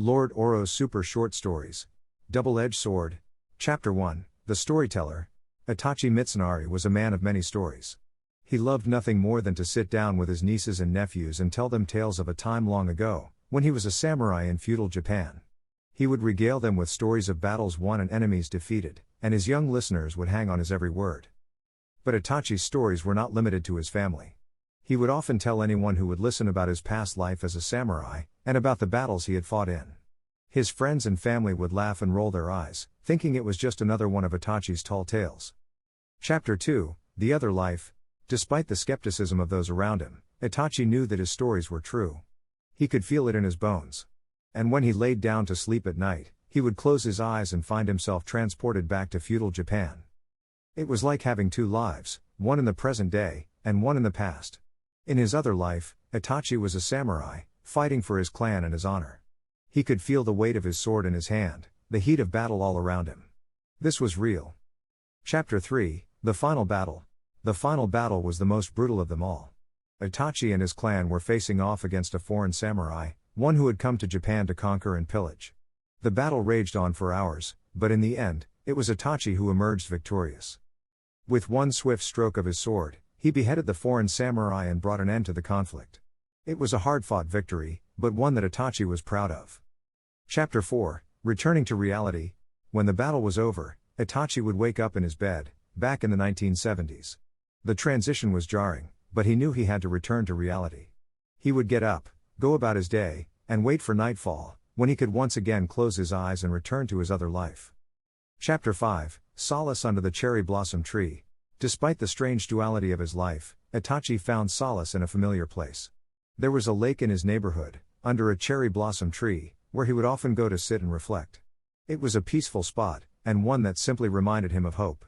Lord Oro's Super Short Stories. Double-Edged Sword. Chapter 1, The Storyteller. Itachi Mitsunari was a man of many stories. He loved nothing more than to sit down with his nieces and nephews and tell them tales of a time long ago, when he was a samurai in feudal Japan. He would regale them with stories of battles won and enemies defeated, and his young listeners would hang on his every word. But Itachi's stories were not limited to his family. He would often tell anyone who would listen about his past life as a samurai, and about the battles he had fought in. His friends and family would laugh and roll their eyes, thinking it was just another one of Itachi's tall tales. Chapter 2, The Other Life. Despite the skepticism of those around him, Itachi knew that his stories were true. He could feel it in his bones. And when he laid down to sleep at night, he would close his eyes and find himself transported back to feudal Japan. It was like having two lives, one in the present day, and one in the past. In his other life, Itachi was a samurai, fighting for his clan and his honor. He could feel the weight of his sword in his hand, the heat of battle all around him. This was real. Chapter 3, The Final Battle. The final battle was the most brutal of them all. Itachi and his clan were facing off against a foreign samurai, one who had come to Japan to conquer and pillage. The battle raged on for hours, but in the end, it was Itachi who emerged victorious. With one swift stroke of his sword, he beheaded the foreign samurai and brought an end to the conflict. It was a hard-fought victory, but one that Itachi was proud of. Chapter 4, Returning to Reality. When the battle was over, Itachi would wake up in his bed, back in the 1970s. The transition was jarring, but he knew he had to return to reality. He would get up, go about his day, and wait for nightfall, when he could once again close his eyes and return to his other life. Chapter 5, Solace Under the Cherry Blossom Tree. Despite the strange duality of his life, Itachi found solace in a familiar place. There was a lake in his neighborhood, under a cherry blossom tree, where he would often go to sit and reflect. It was a peaceful spot, and one that simply reminded him of hope.